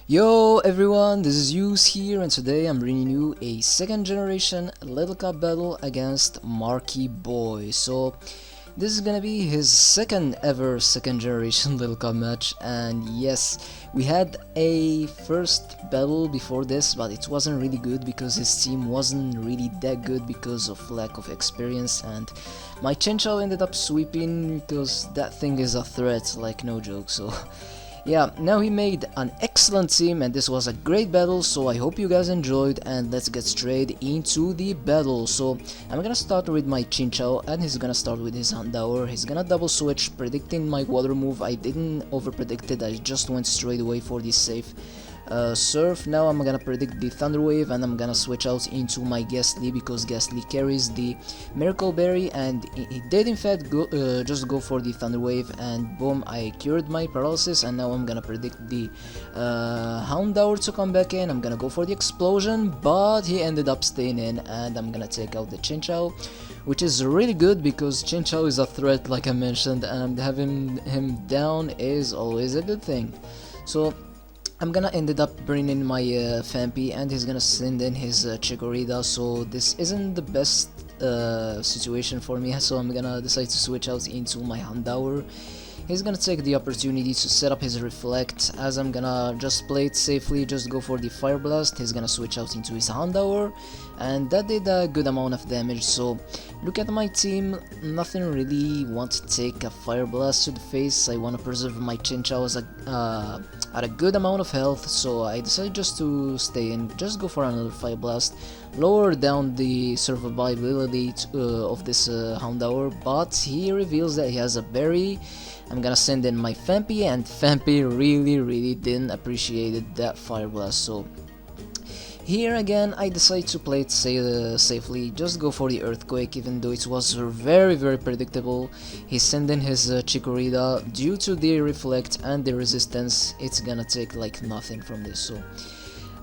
Yo everyone, this is Yus here, and today I'm bringing you a second generation Little Cup battle against MarkyBoy. So this is gonna be his second ever second generation Little Cup match, and yes, we had a first battle before this, but it wasn't really good because his team wasn't really that good because of lack of experience, and my Chinchou ended up sweeping because that thing is a threat, like no joke. So yeah, now he made an excellent team and this was a great battle, so I hope you guys enjoyed, and let's get straight into the battle. So I'm gonna start with my Chinchou and he's gonna start with his Handour. He's gonna double switch, predicting my water move. I didn't over predict it, I just went straight away for the safe Surf. Now I'm gonna predict the Thunder Wave and I'm gonna switch out into my Ghastly because Ghastly carries the Miracle Berry, and he did in fact just go for the Thunder Wave, and boom, I cured my paralysis. And now I'm gonna predict the Houndour to come back in. I'm gonna go for the Explosion, but he ended up staying in, and I'm gonna take out the Chinchou, which is really good because Chinchou is a threat, like I mentioned, and having him down is always a good thing. So I'm gonna ended up bringing my Fampi, and he's gonna send in his Chikorita, so this isn't the best situation for me, so I'm gonna decide to switch out into my Houndour. He's gonna take the opportunity to set up his Reflect, as I'm gonna just play it safely, just go for the Fire Blast. He's gonna switch out into his Houndour, and that did a good amount of damage. So look at my team, nothing really want to take a Fire Blast to the face. I want to preserve my Chinchou as at a good amount of health, so I decided just to stay in, just go for another Fire Blast, lower down the survivability of this Houndour, but he reveals that he has a berry. I'm gonna send in my Fampi, and Fampi really didn't appreciate that Fire Blast. So here again I decide to play it safely, just go for the Earthquake, even though it was very predictable. He sent in his Chikorita. Due to the Reflect and the resistance, it's gonna take like nothing from this, so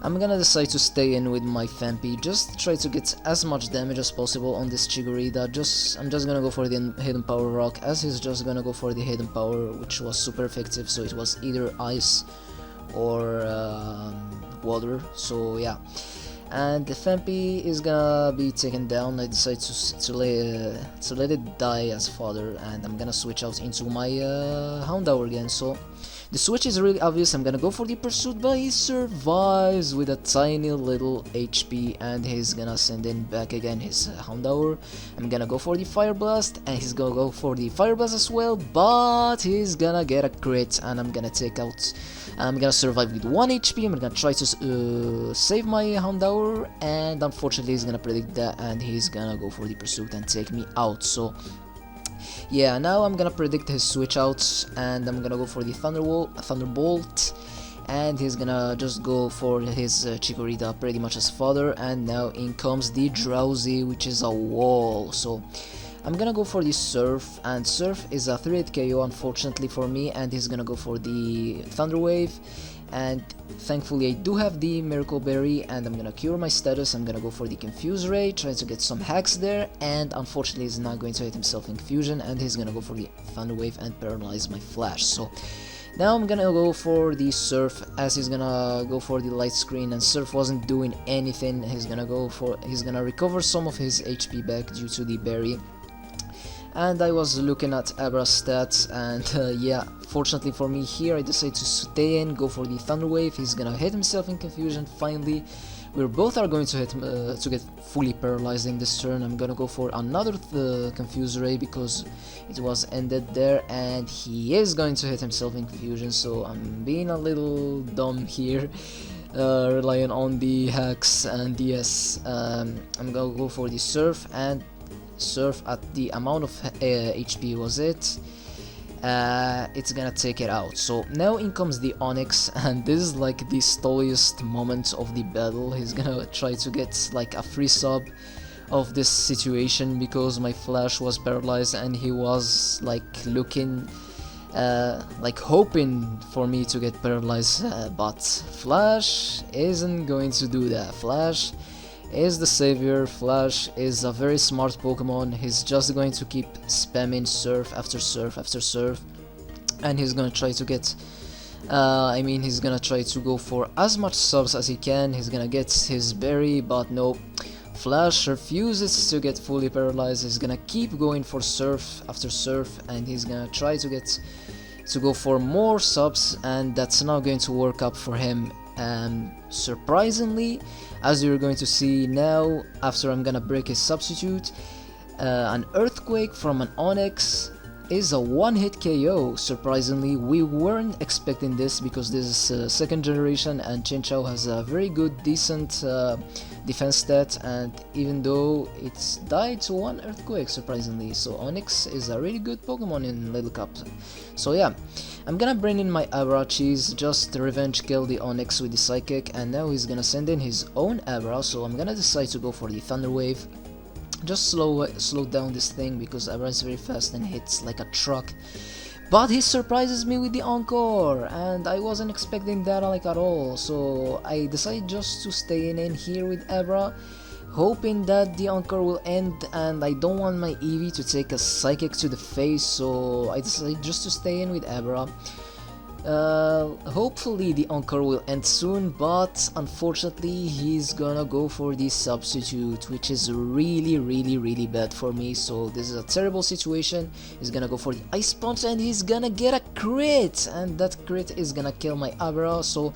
I'm gonna decide to stay in with my Fampi, just try to get as much damage as possible on this Chikorita. I'm just gonna go for the Hidden Power Rock, as he's just gonna go for the Hidden Power, which was super effective, so it was either Ice or Water, so yeah. And the Fampi is gonna be taken down. I decide to let it die as fodder, and I'm gonna switch out into my Houndour again. So the switch is really obvious. I'm gonna go for the Pursuit, but he survives with a tiny little HP, and he's gonna send in back again his Houndour. I'm gonna go for the Fire Blast, and he's gonna go for the Fire Blast as well, but he's gonna get a crit, and I'm gonna survive with 1 HP. I'm gonna try to save my Houndour, and unfortunately he's gonna predict that, and he's gonna go for the Pursuit and take me out. So yeah, now I'm gonna predict his switch outs, and I'm gonna go for the Thunderbolt, and he's gonna just go for his Chikorita pretty much as fodder. And now in comes the Drowsy, which is a wall. So I'm gonna go for the Surf, and Surf is a 3-hit KO unfortunately for me, and he's gonna go for the Thunder Wave. And thankfully I do have the Miracle Berry, and I'm gonna cure my status. I'm gonna go for the Confuse Ray, trying to get some hacks there, and unfortunately he's not going to hit himself in Confusion, and he's gonna go for the Thunder Wave and paralyze my Flash. So now I'm gonna go for the Surf, as he's gonna go for the Light Screen, and Surf wasn't doing anything. He's gonna recover some of his HP back due to the berry. And I was looking at Abra's stats, and yeah, fortunately for me here I decided to stay in, go for the Thunder Wave. He's gonna hit himself in Confusion. Finally, we both are going to hit to get fully paralyzed in this turn. I'm gonna go for another Confuse Ray because it was ended there, and he is going to hit himself in Confusion, so I'm being a little dumb here. Relying on the hacks, and yes, I'm gonna go for the Surf, and Surf at the amount of HP was it's gonna take it out. So now in comes the Onyx, and this is like the stolliest moment of the battle. He's gonna try to get like a free sub of this situation because my Flash was paralyzed, and he was like looking like hoping for me to get paralyzed, but Flash isn't going to do that. Flash is the savior. Flash is a very smart Pokemon. He's just going to keep spamming Surf after Surf after Surf, and he's gonna try to get I mean, he's gonna try to go for as much subs as he can. He's gonna get his berry, but no. Flash refuses to get fully paralyzed. He's gonna keep going for surf after surf, and he's gonna try to go for more subs, and that's not going to work up for him. And surprisingly, as you're going to see now, after I'm gonna break his substitute, an earthquake from an Onyx is a one-hit KO. Surprisingly, we weren't expecting this because this is second generation and Chen Chao has a very good, decent defense stat, and even though it's died to one earthquake, surprisingly. So Onyx is a really good Pokemon in Little Cup. So yeah, I'm gonna bring in my Abra Cheese, just revenge kill the Onyx with the Psychic, and now he's gonna send in his own Abra, so I'm gonna decide to go for the Thunder Wave. Just slow down this thing because Abra is very fast and hits like a truck. But he surprises me with the Encore, and I wasn't expecting that like at all. So I decided just to stay in here with Abra, hoping that the Encore will end, and I don't want my Eevee to take a Psychic to the face, so I decided just to stay in with Abra. Hopefully the Encore will end soon, but unfortunately he's gonna go for the substitute, which is really bad for me. So this is a terrible situation. He's gonna go for the Ice Punch and he's gonna get a crit, and that crit is gonna kill my Abra. So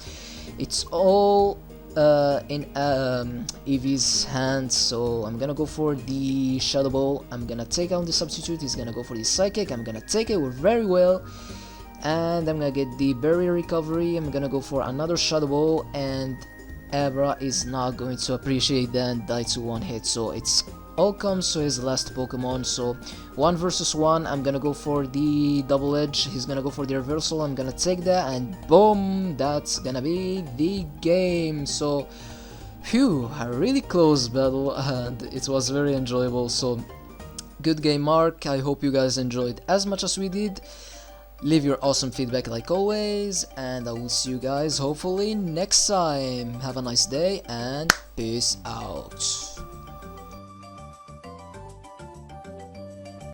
it's all in Eevee's hands. So I'm gonna go for the Shadow Ball. I'm gonna take out the substitute. He's gonna go for the Psychic. I'm gonna take it very well, and I'm gonna get the Berry Recovery. I'm gonna go for another Shadow Ball, and Abra is not going to appreciate that and die to one hit. So it's all comes to his last Pokemon. So 1 versus 1, I'm gonna go for the Double Edge. He's gonna go for the Reversal. I'm gonna take that, and boom, that's gonna be the game. So phew, a really close battle, and it was very enjoyable. So good game, Mark. I hope you guys enjoyed as much as we did. Leave your awesome feedback like always, and I will see you guys hopefully next time. Have a nice day and peace out.